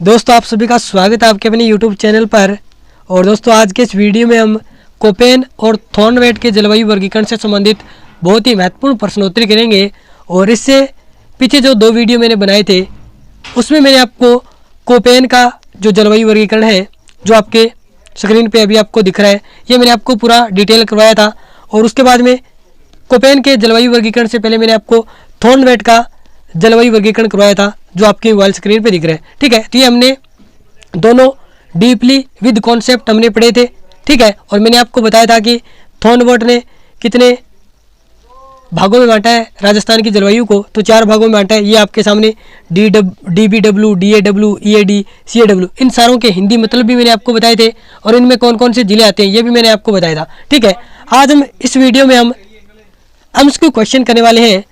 दोस्तों आप सभी का स्वागत है आपके अपने YouTube चैनल पर। और दोस्तों आज के इस वीडियो में हम कोपेन और थॉर्नवेट के जलवायु वर्गीकरण से संबंधित बहुत ही महत्वपूर्ण प्रश्नोत्तरी करेंगे। और इससे पीछे जो 2 वीडियो मैंने बनाए थे उसमें मैंने आपको कोपेन का जो जलवायु वर्गीकरण है जो आपके स्क्रीन पे अभी आपको दिख रहा है, ये मैंने आपको पूरा डिटेल करवाया था। और उसके बाद में कोपेन के जलवायु वर्गीकरण से पहले मैंने आपको थॉर्नवेट का जलवायु वर्गीकरण करवाया था जो आपकी मोबाइल स्क्रीन पे दिख रहा है। ठीक है, तो ये हमने दोनों डीपली विद कॉन्सेप्ट हमने पढ़े थे। ठीक है, और मैंने आपको बताया था कि थॉर्नवेट ने कितने भागों में बांटा है राजस्थान की जलवायु को, तो 4 भागों में बांटा है। ये आपके सामने DBW, DAW, EAD, CAW, इन सारों के हिंदी मतलब भी मैंने आपको बताए थे और इनमें कौन कौन से जिले आते हैं ये भी मैंने आपको बताया था। ठीक है, आज हम इस वीडियो में हम एमसीक्यू क्वेश्चन करने वाले हैं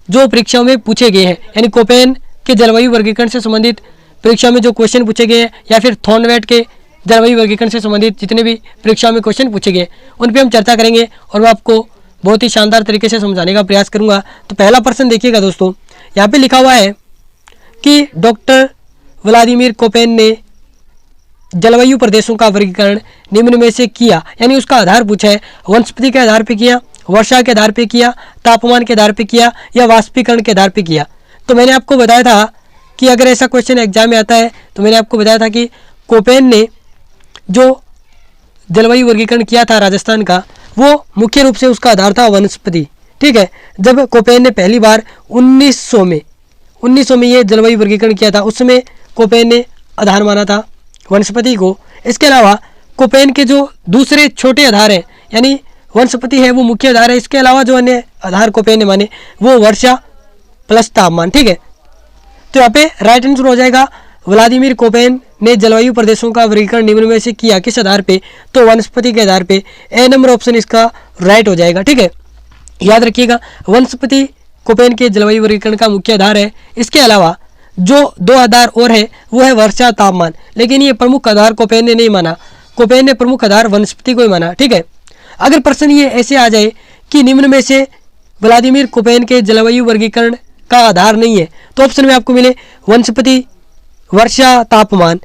जो परीक्षाओं में पूछे गए हैं, यानी कोपेन के जलवायु वर्गीकरण से संबंधित परीक्षा में जो क्वेश्चन पूछे गए हैं या फिर थॉर्नवेट के जलवायु वर्गीकरण से संबंधित जितने भी परीक्षाओं में क्वेश्चन पूछे गए उन पे हम चर्चा करेंगे और मैं आपको बहुत ही शानदार तरीके से समझाने का प्रयास करूंगा। तो पहला प्रश्न देखिएगा दोस्तों, यहाँ पे लिखा हुआ है कि डॉक्टर व्लादिमीर कोपेन ने जलवायु प्रदेशों का वर्गीकरण निम्न में से किया, यानी उसका आधार पूछा है। वनस्पति के आधार पर किया, वर्षा के आधार पे किया, तापमान के आधार पे किया या वाष्पीकरण के आधार पे किया। तो मैंने आपको बताया था कि अगर ऐसा क्वेश्चन एग्जाम में आता है तो मैंने आपको बताया था कि कोपेन ने जो जलवायु वर्गीकरण किया था राजस्थान का वो मुख्य रूप से उसका आधार था वनस्पति। ठीक है, जब कोपेन ने पहली बार 1900 में ये जलवायु वर्गीकरण किया था उस समय कोपेन ने आधार माना था वनस्पति को। इसके अलावा कोपेन के जो दूसरे छोटे आधार हैं, यानी वनस्पति है वो मुख्य आधार है, इसके अलावा जो अन्य आधार कोपेन ने माने वो वर्षा प्लस तापमान। ठीक है, तो यहाँ पे राइट आंसर हो जाएगा व्लादिमीर कोपेन ने जलवायु प्रदेशों का वर्गीकरण निम्न में से किया, किस आधार पे, तो वनस्पति के आधार पे। ए नंबर ऑप्शन इसका राइट हो जाएगा। ठीक है, याद रखिएगा वनस्पति कोपेन के जलवायु वर्गीकरण का मुख्य आधार है। इसके अलावा जो 2 आधार और है वो है वर्षा तापमान, लेकिन ये प्रमुख आधार कोपेन ने नहीं माना, कोपेन ने प्रमुख आधार वनस्पति को ही माना। ठीक है, अगर प्रश्न ये ऐसे आ जाए कि निम्न में से व्लादिमीर कोपेन के जलवायु वर्गीकरण का आधार नहीं है तो ऑप्शन में आपको मिले वनस्पति, वर्षा, तापमान,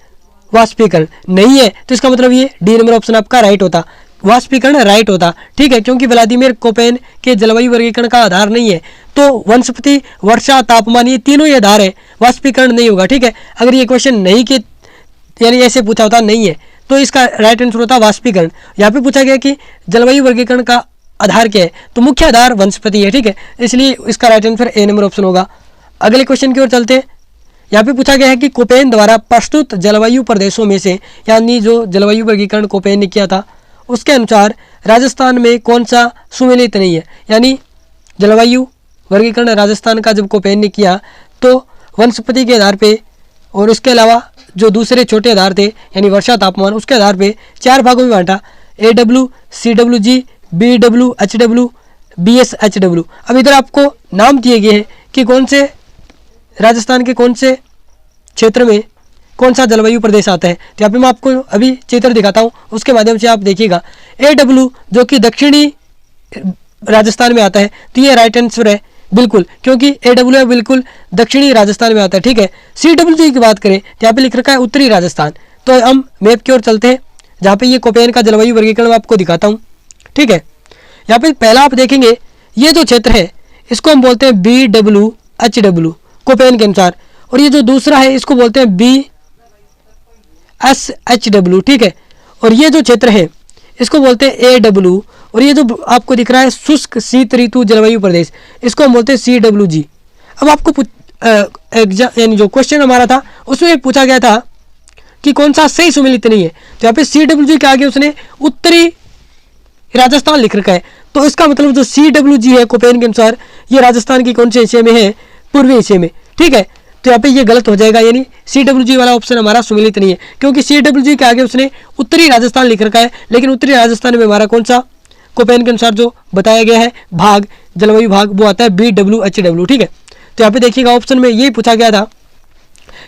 वाष्पीकरण नहीं है तो इसका मतलब ये डी नंबर ऑप्शन आपका राइट होता, वाष्पीकरण राइट होता। ठीक है, क्योंकि व्लादिमीर कोपेन के जलवायु वर्गीकरण का आधार नहीं है तो वनस्पति, वर्षा, तापमान ये तीनों ही आधार है, वाष्पीकरण नहीं होगा। ठीक है, अगर ये क्वेश्चन नहीं के यानी ऐसे पूछा होता नहीं है तो इसका राइट आंसर होता वाष्पीकरण। यहाँ पे पूछा गया कि जलवायु वर्गीकरण का आधार क्या है, तो मुख्य आधार वनस्पति है। ठीक है, इसलिए इसका right answer A number option होगा। अगले क्वेश्चन की ओर चलते हैं। यहाँ पे पूछा गया है कि कोपेन द्वारा प्रस्तुत जलवायु प्रदेशों में से, यानी जो जलवायु वर्गीकरण कोपेन ने किया था उसके अनुसार राजस्थान में कौन सा सुमेलित नहीं है, यानी जलवायु वर्गीकरण राजस्थान का जब कोपेन ने किया तो वनस्पति के आधार पर और उसके अलावा जो दूसरे छोटे आधार थे यानी वर्षा, तापमान, उसके आधार पे 4 भागों में बांटा, AW, CWG, BW, HW, BSHW। अब इधर आपको नाम दिए गए हैं कि कौन से राजस्थान के कौन से क्षेत्र में कौन सा जलवायु प्रदेश आता है। तो यहाँ पे मैं आपको अभी चित्र दिखाता हूँ, उसके माध्यम से आप देखिएगा। AW जो कि दक्षिणी राजस्थान में आता है तो ये राइट आंसर है बिल्कुल, क्योंकि AW है बिल्कुल दक्षिणी राजस्थान में आता है। ठीक है, CWG की बात करें तो यहाँ पे लिख रखा है उत्तरी राजस्थान। तो हम मैप की ओर चलते हैं जहाँ पे ये कोपेन का जलवायु वर्गीकरण मैं आपको दिखाता हूँ। ठीक है, यहाँ पे पहला आप देखेंगे ये जो क्षेत्र है इसको हम बोलते हैं BWHW कोपेन के अनुसार, और ये जो दूसरा है इसको बोलते हैं BSHW। ठीक है, और ये जो क्षेत्र है इसको बोलते हैं AW, और ये जो आपको दिख रहा है शुष्क शीत ऋतु जलवायु प्रदेश इसको हम बोलते हैं CWG। अब आपको यानी जो क्वेश्चन हमारा था उसमें पूछा गया था कि कौन सा सही सुमेलित नहीं है, तो यहाँ पे CWG के आगे उसने उत्तरी राजस्थान लिख रखा है। तो इसका मतलब जो CWG है कोपेन के अनुसार ये राजस्थान की कौन से हिस्से में है, पूर्वी हिस्से में। ठीक है, तो यहाँ पे ये गलत हो जाएगा, यानी CWG वाला ऑप्शन हमारा सुमेलित नहीं है क्योंकि CWG के आगे उसने उत्तरी राजस्थान लिख रखा है, लेकिन उत्तरी राजस्थान में हमारा कौन सा कोपेन के अनुसार जो बताया गया है भाग, जलवायु भाग, वो आता है BWHW। ठीक है, तो यहाँ पे देखिएगा ऑप्शन में यही पूछा गया था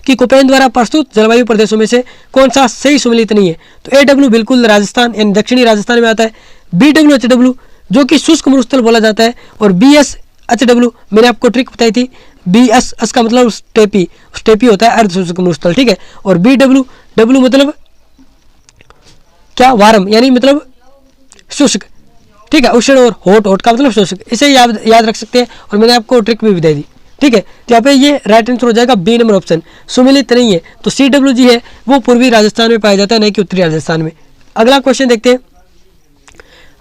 कि कोपेन द्वारा प्रस्तुत जलवायु प्रदेशों में से कौन सा सही सुमेलित नहीं है, तो AW बिल्कुल राजस्थान यानी दक्षिणी राजस्थान में आता है, BWHW जो कि शुष्क मरुस्थल बोला जाता है, और BS HW मैंने आपको ट्रिक बताई थी, BS का मतलब स्टेपी होता है अर्ध शुष्क मरुस्थल, ठीक है। और BW मतलब क्या, वार्म यानी मतलब शुष्क, ठीक है। उष्ण और हॉट का मतलब शुष्क, इसे याद रख सकते हैं। और मैंने आपको ट्रिक भी बताई दी, ठीक है। तो यहाँ पे ये राइट आंसर हो जाएगा बी नंबर ऑप्शन, सुमेलित नहीं है। तो CWG है वो पूर्वी राजस्थान में पाया जाता है, नहीं कि उत्तरी राजस्थान में। अगला क्वेश्चन देखते हैं।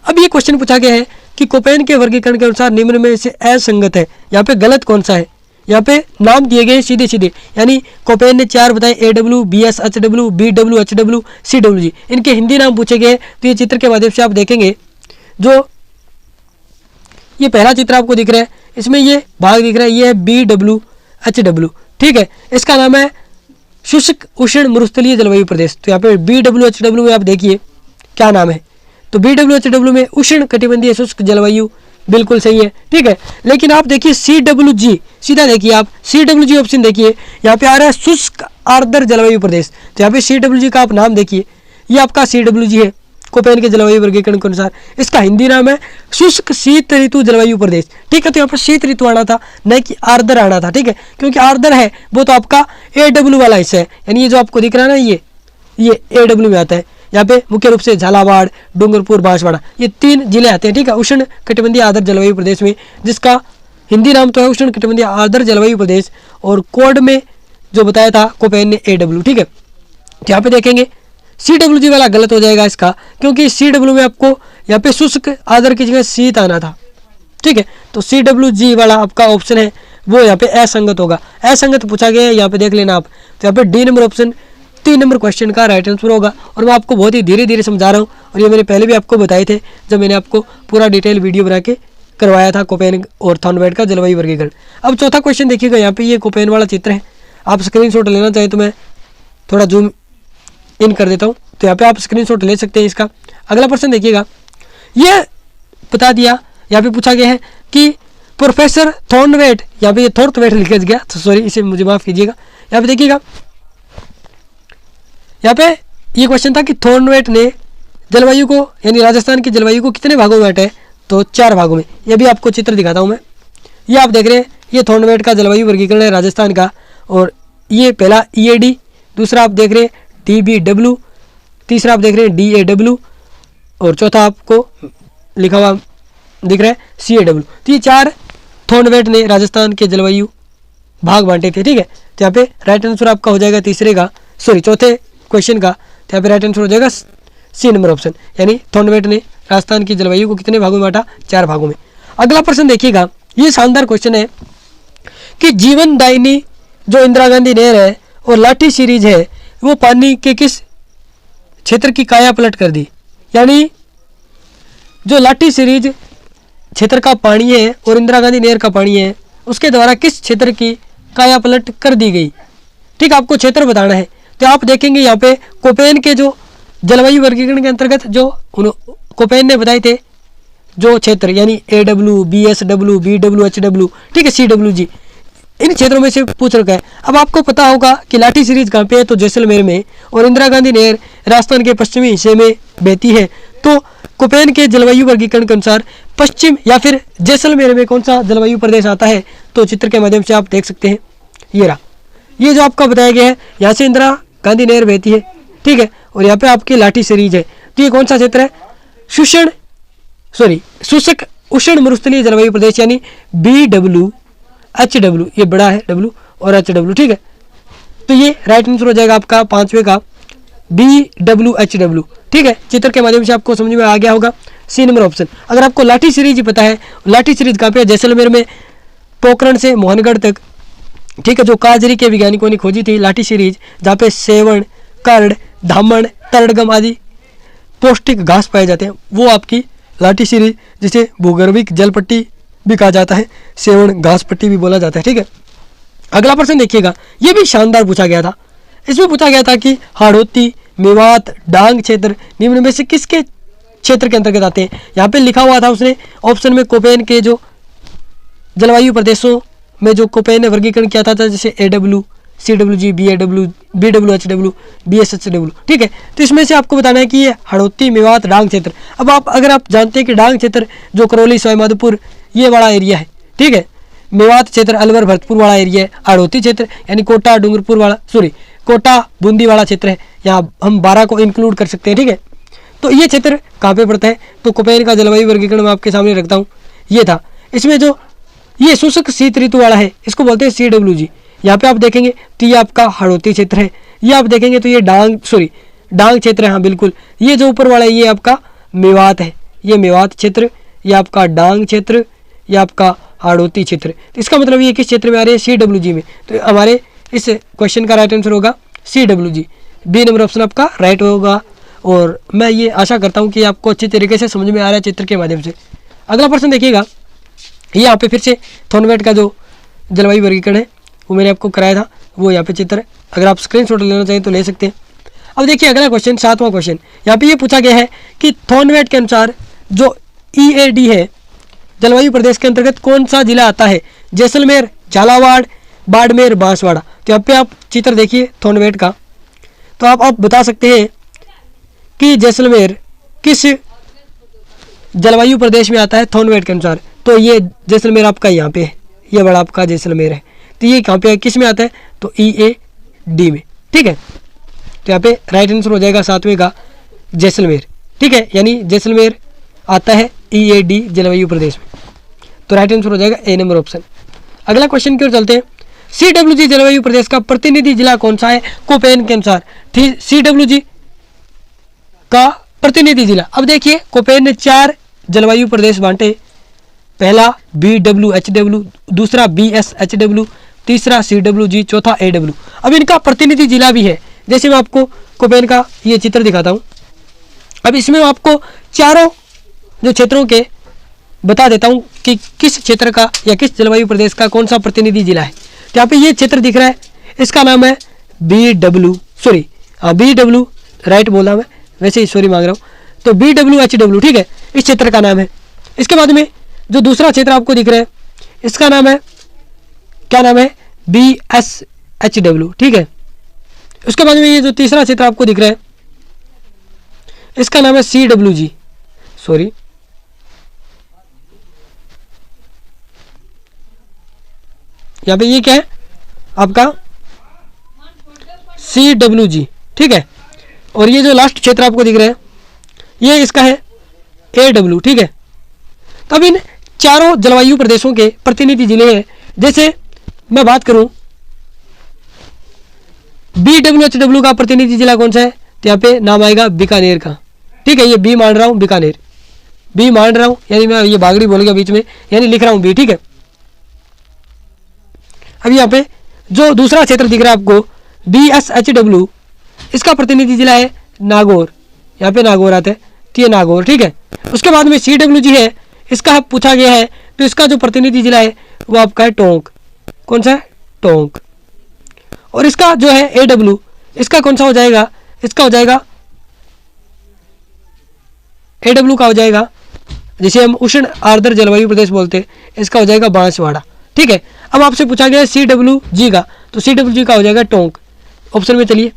अब ये क्वेश्चन पूछा गया है कि कोपेन के वर्गीकरण के अनुसार निम्न में से असंगत है, यहाँ पे गलत कौन सा है। यहाँ पे नाम दिए गए सीधे सीधे, यानी कोपेन ने 4 बताए, AW, BS, HW, BW, HW, CWG, इनके हिंदी नाम पूछे गए। तो ये चित्र के माध्यम से आप देखेंगे, जो ये पहला चित्र आपको दिख रहा है, इसमें ये भाग दिख रहा है, ये है BW, HW, ठीक है। इसका नाम है शुष्क उष्ण मरुस्थलीय जलवायु प्रदेश। तो यहाँ पे BW, HW में आप देखिए क्या नाम है। तो BW, HW में उष्ण कटिबंधीय शुष्क जलवायु बिल्कुल सही है, ठीक है। लेकिन आप देखिए CWG, सीधा देखिए आप CWG ऑप्शन देखिए, यहाँ पे आ रहा है शुष्क आर्द्र जलवायु प्रदेश। तो यहाँ पे CWG का आप नाम देखिए, ये आपका CWG है कोपेन के जलवायु वर्गीकरण के अनुसार। इसका हिंदी नाम है शुष्क शीत ऋतु जलवायु प्रदेश, ठीक है। तो यहाँ पर शीत ऋतु आना था, नहीं कि आर्द्र आना था, ठीक है। क्योंकि आर्द्र है वो तो आपका AW वाला हिस्सा है, यानी ये जो आपको दिख रहा है ना, ये AW में आता है। यहाँ पे मुख्य रूप से झालावाड़, डूंगरपुर, बांसवाड़ा, ये 3 जिले आते हैं, ठीक है, उष्ण कटिबंधीय आर्द्र जलवायु प्रदेश में, जिसका हिंदी नाम तो है उष्ण कटिबंधीय आर्द्र जलवायु प्रदेश। और कोड में जो बताया था कोपेन ने AW, ठीक है। यहाँ पे देखेंगे CWG वाला गलत हो जाएगा इसका, क्योंकि CW में आपको यहाँ पे शुष्क आर्द्र की जगह शीत आना था, ठीक है। तो CWG वाला आपका ऑप्शन है वो यहाँ पे असंगत होगा, असंगत पूछा गया है, यहाँ पे देख लेना आप। तो यहाँ पे D number option 3 number question का राइट आंसर होगा। और मैं आपको बहुत ही धीरे धीरे समझा रहा हूँ, और ये मैंने पहले भी आपको बताए थे जब मैंने आपको पूरा डिटेल वीडियो बना के करवाया था कोपेन और थॉर्नवेट का जलवायु वर्गीकरण। अब चौथा क्वेश्चन देखिएगा, यहाँ पे ये कोपेन वाला चित्र है, आप स्क्रीनशॉट लेना चाहें तो मैं थोड़ा जूम इन कर देता हूँ, तो यहाँ पे आप स्क्रीनशॉट ले सकते हैं इसका। अगला प्रश्न देखिएगा, ये बता दिया, यहाँ पे पूछा गया है कि प्रोफेसर थॉर्नवेट, यहाँ पे ये थॉर्नवेट लिखा गया, तो सॉरी, इसे मुझे माफ कीजिएगा। यहाँ पे देखिएगा, यहाँ पे ये क्वेश्चन था कि थॉर्नवेट ने जलवायु को, यानी राजस्थान की जलवायु को कितने भागों में बांटा है, तो 4 भागों में। ये भी आपको चित्र दिखाता हूँ मैं, ये आप देख रहे हैं, ये थॉर्नवेट का जलवायु वर्गीकरण है राजस्थान का। और ये पहला EAD, दूसरा आप देख रहे हैं DBW, तीसरा आप देख रहे हैं DAW, और चौथा आपको लिखा हुआ दिख रहा है CAW। तो ये 4 थॉर्नवेट ने राजस्थान के जलवायु भाग बांटे थे, ठीक है। तो यहाँ पे राइट आंसर आपका हो जाएगा चौथे क्वेश्चन का। तो यहाँ पे राइट आंसर हो जाएगा C नंबर ऑप्शन, यानी थॉर्नवेट ने राजस्थान की जलवायु को कितने भागों में बांटा, 4 भागों में। अगला प्रश्न देखिएगा, ये शानदार क्वेश्चन है कि जीवन दायिनी जो इंदिरा गांधी नहर है और लाठी सीरीज है, वो पानी के किस क्षेत्र की काया पलट कर दी। यानी जो लाठी सीरीज क्षेत्र का पानी है और इंदिरा गांधी नहर का पानी है, उसके द्वारा किस क्षेत्र की काया पलट कर दी गई, ठीक, आपको क्षेत्र बताना है। तो आप देखेंगे यहाँ पे कोपेन के जो जलवायु वर्गीकरण के अंतर्गत जो कोपेन ने बताए थे जो क्षेत्र, यानी AW, BSW, BW, HW, ठीक है, CWG, इन क्षेत्रों में से पूछ रखा है। अब आपको पता होगा कि लाठी सीरीज कहाँ पे है, तो जैसलमेर में, और इंदिरा गांधी नहर राजस्थान के पश्चिमी हिस्से में बहती है। तो कोपेन के जलवायु वर्गीकरण के अनुसार पश्चिम या फिर जैसलमेर में कौन सा जलवायु प्रदेश आता है, तो चित्र के माध्यम से आप देख सकते हैं। ये रहा, ये जो आपका बताया गया है, यहाँ से इंदिरा गांधी नहर बहती है, ठीक है, और यहाँ पे आपकी लाठी सीरीज है। तो ये कौन सा क्षेत्र है, शुष्क उष्ण मरुस्थलीय जलवायु प्रदेश, यानी BW, HW, ये बड़ा है W और HW, ठीक है। तो ये राइट आंसर हो जाएगा आपका 5वें का BW, HW, ठीक है। चित्र के माध्यम से आपको समझ में आ गया होगा, C नंबर ऑप्शन। अगर आपको लाठी सीरीज पता है, लाठी सीरीज कहाँ पे है, जैसलमेर में, पोखरण से मोहनगढ़ तक, ठीक है, जो काजरी के वैज्ञानिकों ने खोजी थी लाठी सीरीज, जहाँ पे सेवण, करड़, धामण, तरडगम आदि पौष्टिक घास पाए जाते हैं, वो आपकी लाठी सीरीज, जिसे भूगर्भिक जल पट्टी भी कहा जाता है, सेवण घास पट्टी भी बोला जाता है, ठीक है। अगला प्रश्न देखिएगा, ये भी शानदार पूछा गया था। इसमें पूछा गया था कि हाड़ौती, मेवात, डांग क्षेत्र निम्न में से किसके क्षेत्र के अंतर्गत आते हैं। यहाँ पे लिखा हुआ था उसने ऑप्शन में कोपेन के जो जलवायु प्रदेशों में जो कोपेन ने वर्गीकरण किया था, जैसे AW, CWG, BAW, BW, HW, BS, HW, ठीक है। तो इसमें से आपको बताना है कि ये हाड़ौती, मेवात, डांग क्षेत्र। अब अगर आप जानते हैं कि डांग क्षेत्र जो करौली, सवाई माधोपुर, ये बड़ा एरिया है, ठीक है। मेवात क्षेत्र अलवर भरतपुर वाला एरिया है। हाड़ौती क्षेत्र यानी कोटा डूंगरपुर वाला, सॉरी कोटा बूंदी वाला क्षेत्र है, यहाँ हम 12 को इंक्लूड कर सकते हैं, ठीक है। तो ये क्षेत्र कहाँ पे पड़ता है, तो कोपेन का जलवायु वर्गीकरण मैं आपके सामने रखता हूँ, ये था। इसमें जो ये शुष्क शीत ऋतु वाला है इसको बोलते हैं CWG। यहाँ पे आप देखेंगे तो ये आपका हाड़ौती क्षेत्र है, ये आप देखेंगे तो ये डांग क्षेत्र है, हाँ बिल्कुल। ये जो ऊपर वाला है ये आपका मेवात है, ये मेवात क्षेत्र, ये आपका डांग क्षेत्र, ये आपका हाड़ौती क्षेत्र। तो इसका मतलब ये किस क्षेत्र में आ रहे हैं, CWG में। तो हमारे इस क्वेश्चन का राइट आंसर होगा CWG, बी नंबर ऑप्शन आपका राइट होगा। और मैं ये आशा करता हूँ कि आपको अच्छी तरीके से समझ में आ रहा है चित्र के माध्यम से। अगला प्रश्न देखिएगा, यहाँ पे फिर से थॉर्नवेट का जो जलवायु वर्गीकरण है वो मैंने आपको कराया था, वो यहाँ पे चित्र है। अगर आप स्क्रीनशॉट लेना चाहें तो ले सकते हैं। अब देखिए अगला क्वेश्चन, 7वां क्वेश्चन, यहाँ पे ये पूछा गया है कि थॉर्नवेट के अनुसार जो EAD है जलवायु प्रदेश के अंतर्गत कौन सा जिला आता है, जैसलमेर, झालावाड़, बाड़मेर, बांसवाड़ा। तो यहाँ पे आप चित्र देखिए थॉर्नवेट का, तो आप बता सकते हैं कि जैसलमेर किस जलवायु प्रदेश में आता है थॉर्नवेट के अनुसार। तो ये जैसलमेर आपका यहाँ पे है, ये बड़ा आपका जैसलमेर है, तो ये कहाँ पे है, किस में आता है, तो EAD में, ठीक है। तो यहाँ पे राइट आंसर हो जाएगा 7वें का जैसलमेर, ठीक है, यानी जैसलमेर आता है EAD जलवायु प्रदेश में। तो राइट आंसर हो जाएगा A नंबर ऑप्शन। अगला क्वेश्चन की ओर चलते हैं, CWG जलवायु प्रदेश का प्रतिनिधि जिला कौन सा है कोपेन के अनुसार। CWG का प्रतिनिधि जिला, अब देखिए कोपेन ने 4 जलवायु प्रदेश बांटे, पहला BWHW, दूसरा BSHW, तीसरा CWG, चौथा AW। अब इनका प्रतिनिधि जिला भी है, जैसे मैं आपको कोपेन का ये चित्र दिखाता हूँ। अब इसमें मैं आपको चारों जो क्षेत्रों के बता देता हूँ कि किस क्षेत्र का या किस जलवायु प्रदेश का कौन सा प्रतिनिधि जिला है। तो यहाँ पे ये क्षेत्र दिख रहा है, इसका नाम है BW राइट बोला मैं, वैसे ही सॉरी मांग रहा हूँ। तो BWHW, ठीक है, इस क्षेत्र का नाम है। इसके बाद में जो दूसरा क्षेत्र आपको दिख रहा है इसका नाम है, क्या नाम है, BSHW, ठीक है। उसके बाद में ये जो तीसरा क्षेत्र आपको दिख रहा है इसका नाम है CWG, सॉरी यहाँ पे ये क्या है आपका CWG, ठीक है। और ये जो लास्ट क्षेत्र आपको दिख रहा है ये इसका है AW, ठीक है। तब इन चारों जलवायु प्रदेशों के प्रतिनिधि जिले हैं। जैसे मैं बात करूं BWHW का प्रतिनिधि जिला कौन सा है, तो यहाँ पे नाम आएगा बीकानेर का, ठीक है। ये बी मान रहा हूँ, बीकानेर बी मान रहा हूँ, यानी मैं ये बागड़ी बोल गया बीच में, यानी लिख रहा हूँ बी, ठीक है। अब यहाँ पे जो दूसरा क्षेत्र दिख रहा है आपको BSHW, इसका प्रतिनिधि जिला है नागौर, यहाँ पे नागौर आता है, तो ये नागौर, ठीक है। उसके बाद में CWG है, इसका पूछा गया है, तो इसका जो प्रतिनिधि जिला है वो आपका है टोंक, कौन सा है, टोंक। और इसका जो है AW, इसका कौन सा हो जाएगा, इसका हो जाएगा AW का हो जाएगा, जिसे हम उष्ण आर्द्र जलवायु प्रदेश बोलते हैं, इसका हो जाएगा बांसवाड़ा, ठीक है। अब आपसे पूछा गया है CWG का, तो CWG का हो जाएगा टोंक। ऑप्शन में चलिए,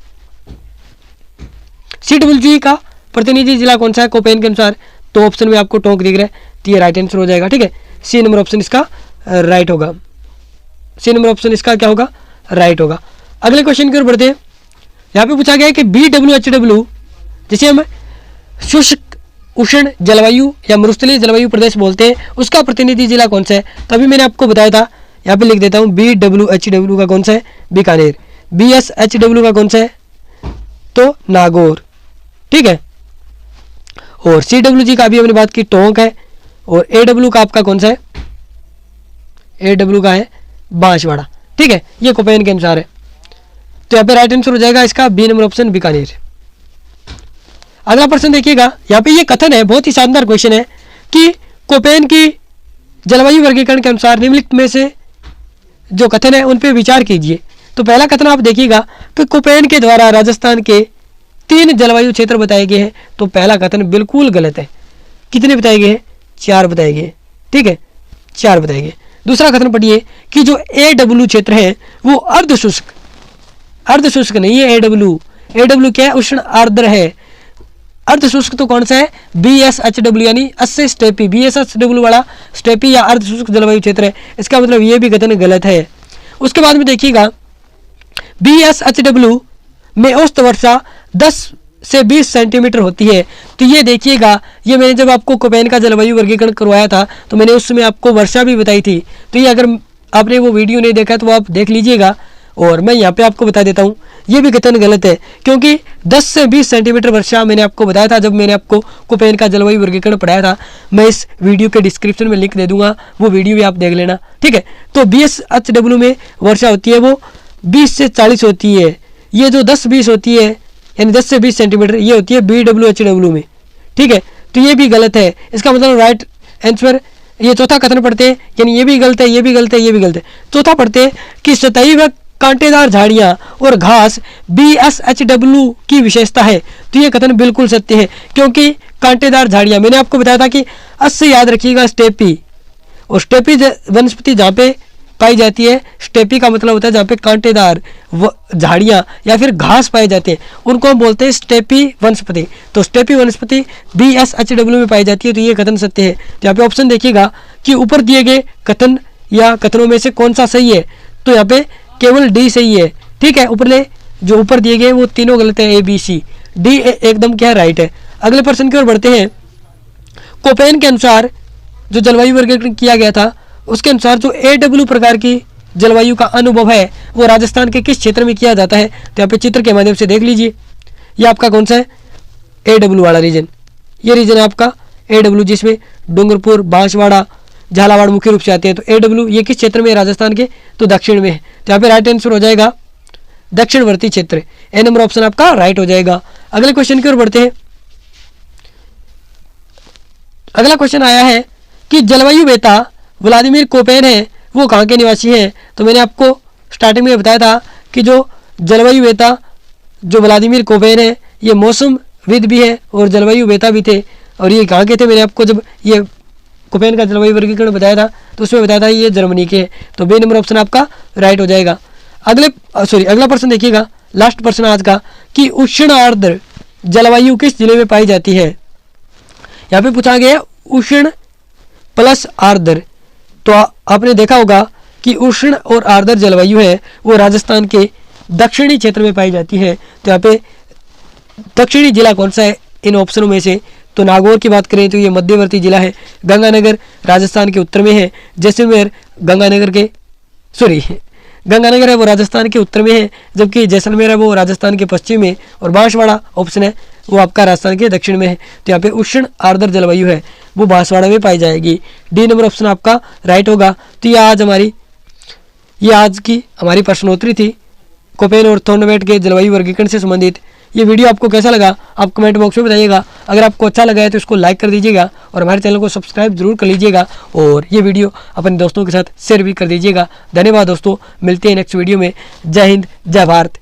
CWG का प्रतिनिधि जिला कौन सा है कोपेन के अनुसार, तो ऑप्शन में आपको टोंक दिख रहा है, तो ये राइट आंसर हो जाएगा, ठीक है। C नंबर ऑप्शन इसका राइट होगा, C नंबर ऑप्शन इसका क्या होगा, राइट होगा। अगले क्वेश्चन की ओर बढ़ते हैं। यहाँ पे पूछा गया है कि BWHW, जिसे हम शुष्क उष्ण जलवायु या मरुस्थलीय जलवायु प्रदेश बोलते हैं, उसका प्रतिनिधि जिला कौन सा है। तो अभी मैंने आपको बताया था, यहाँ पे लिख देता हूँ, BWHW का कौन सा है, बीकानेर। BSHW का कौन सा है, तो नागौर, ठीक है। और CWG का भी हमने बात की, टोंक है। और AW का आपका कौन सा है, AW का है बांसवाड़ा, ठीक है। ये कोपेन के अनुसार है, तो यहाँ पे राइट आंसर हो जाएगा इसका B नंबर ऑप्शन बीकानेर। अगला प्रश्न देखिएगा, यहाँ पे ये कथन है, बहुत ही शानदार क्वेश्चन है कि कोपेन की जलवायु वर्गीकरण के अनुसार निम्नलिखित में से जो कथन है उन पे विचार कीजिए। तो पहला कथन आप देखिएगा कि कोपेन के द्वारा राजस्थान के 3 जलवायु क्षेत्र बताए गए हैं। तो पहला कथन बिल्कुल गलत है। कितने बताए गए हैं, 4 बताए गए, ठीक है, 4 बताए गए। दूसरा कथन पढ़िए कि जो AW क्षेत्र है वो अर्धशुष्क नहीं है। AW क्या है, उष्ण आर्द्र है, अर्धशुष्क तो कौन सा है, BSHW यानी 80 स्टेपी, BSHW वाला स्टेपी या अर्धशुष्क जलवायु क्षेत्र है। इसका मतलब ये भी कथन गलत है। उसके बाद में देखिएगा BSHW में औसत वर्षा 10 से 20 सेंटीमीटर होती है। तो ये देखिएगा, ये मैंने जब आपको कोपेन का जलवायु वर्गीकरण करवाया था तो मैंने उस समय आपको वर्षा भी बताई थी। तो ये अगर आपने वो वीडियो नहीं देखा तो आप देख लीजिएगा। और मैं यहाँ पे आपको बता देता हूँ, ये भी कथन गलत है, क्योंकि 10 से 20 सेंटीमीटर वर्षा मैंने आपको बताया था जब मैंने आपको कोपेन का जलवायु वर्गीकरण पढ़ाया था। मैं इस वीडियो के डिस्क्रिप्शन में लिंक दे दूंगा, वो वीडियो भी आप देख लेना, ठीक है। तो BSHW में वर्षा होती है वो 20 से 40 होती है। ये जो 10-20 होती है यानी 10 से 20 सेंटीमीटर, ये होती है BWHW में, ठीक है। तो ये भी गलत है। इसका मतलब राइट आंसर ये चौथा कथन पढ़ते हैं, यानी ये भी गलत है, ये भी गलत है, ये भी गलत है। चौथा पढ़ते हैं कि सतही व कांटेदार झाड़ियां और घास BSHW की विशेषता है। तो ये कथन बिल्कुल सत्य है, क्योंकि कांटेदार झाड़ियां मैंने आपको बताया था कि 80 याद रखिएगा स्टेपी, और स्टेपी वनस्पति जहाँ पे पाई जाती है, स्टेपी का मतलब होता है जहाँ पे कांटेदार झाड़ियाँ या फिर घास पाए जाते हैं, उनको हम बोलते हैं स्टेपी वनस्पति। तो स्टेपी वनस्पति BSHW में पाई जाती है। तो ये कथन सत्य है। तो यहाँ पे ऑप्शन देखिएगा कि ऊपर दिए गए कथन या कथनों में से कौन सा सही है। तो यहाँ पे केवल डी सही है, ठीक है। ऊपरले जो ऊपर दिए गए वो तीनों गलत है, ABC, डी एकदम क्या है, राइट है। अगले प्रश्न की ओर बढ़ते हैं। कोपेन के अनुसार जो जलवायु वर्गीकरण किया गया था उसके अनुसार जो AW प्रकार की जलवायु का अनुभव है वो राजस्थान के किस क्षेत्र में किया जाता है। तो यहाँ पे चित्र के माध्यम से देख लीजिए, ये आपका कौन सा है, AW वाला रीजन। ये रीजन है आपका AW, जिसमें डूंगरपुर, बांसवाड़ा, झालावाड़ मुख्य रूप से आते हैं। तो AW ये किस क्षेत्र में है, राजस्थान के, तो दक्षिण में है। तो यहाँ पे राइट आंसर हो जाएगा दक्षिणवर्ती क्षेत्र। ए नंबर ऑप्शन आपका राइट हो जाएगा। अगले क्वेश्चन की ओर बढ़ते हैं। अगला क्वेश्चन आया है कि जलवायु वेता व्लादिमीर कोपेन है वो कहाँ के निवासी हैं। तो मैंने आपको स्टार्टिंग में बताया था कि जो जलवायु वेता जो व्लादिमीर कोपेन है ये मौसमविद भी है और जलवायु वेता भी थे। और ये कहाँ के थे, मैंने आपको जब ये कोपेन का जलवायु वर्गीकरण बताया था तो उसमें बताया था ये जर्मनी के। तो बी नंबर ऑप्शन आपका राइट हो जाएगा। अगला प्रश्न देखिएगा, लास्ट प्रश्न आज का, कि उष्ण आर्द्र जलवायु किस जिले में पाई जाती है। यहाँ पे पूछा गया उष्ण प्लस आर्द्र। तो आपने देखा होगा कि उष्ण और आर्द्र जलवायु है वो राजस्थान के दक्षिणी क्षेत्र में पाई जाती है। तो यहाँ पे दक्षिणी जिला कौन सा है इन ऑप्शनों में से, तो नागौर की बात करें तो ये मध्यवर्ती जिला है। गंगानगर राजस्थान के उत्तर में है। जैसलमेर गंगानगर है वो राजस्थान के उत्तर में है, जबकि जैसलमेर है वो राजस्थान के पश्चिम में, और बांसवाड़ा ऑप्शन है वो आपका राजस्थान के दक्षिण में है। तो यहाँ पे उष्ण आर्द्र जलवायु है वो बांसवाड़ा में पाई जाएगी। डी नंबर ऑप्शन आपका राइट होगा। तो ये आज की हमारी प्रश्नोत्तरी थी कोपेन और थॉर्नवेट के जलवायु वर्गीकरण से संबंधित। ये वीडियो आपको कैसा लगा आप कमेंट बॉक्स में बताइएगा। अगर आपको अच्छा लगा है तो इसको लाइक कर दीजिएगा और हमारे चैनल को सब्सक्राइब जरूर कर लीजिएगा, और ये वीडियो अपने दोस्तों के साथ शेयर भी कर दीजिएगा। धन्यवाद दोस्तों, मिलते हैं नेक्स्ट वीडियो में। जय हिंद, जय भारत।